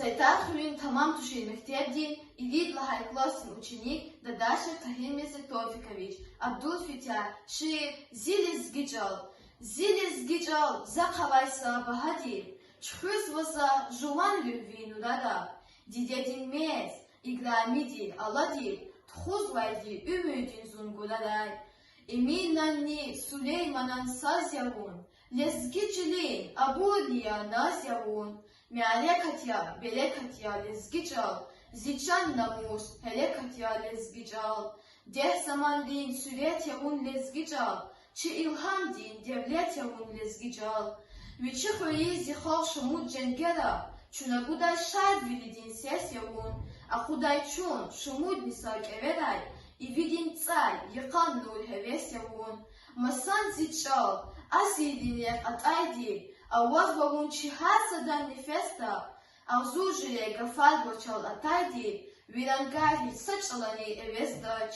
سيتأخرين تمام تشير مكتب دين يريد لها كلاس ученик Дадашев Тахимез Товфикович Абдул Фитя شير زيلز جيجال زقوایسا بهادی چخوز وزا جوان لوی نورada دیدین میز ایگرامیدی آلادی تخوز وایدی ümüdün zunguladay Eminanni Süleyman'ın saz yavun lezgiciliğin abuliya naz yavun mealekatya belekatya lezgical ziçan namus helekatya lezgical deh zaman din süret yavun lezgical çi ilham din devlet yavun lezgical Вичи хои зихал шумут дженгера, чуна гудай шайд видин сес явун, а худай чун шумут нисак эверай, и видин цай якан луль хевес явун. Масан зичал, асидин як атайди, а уаз вавун чихасадан нефеста, а зужиле гафал бочал атайди, вирангари сачалани эвес дач.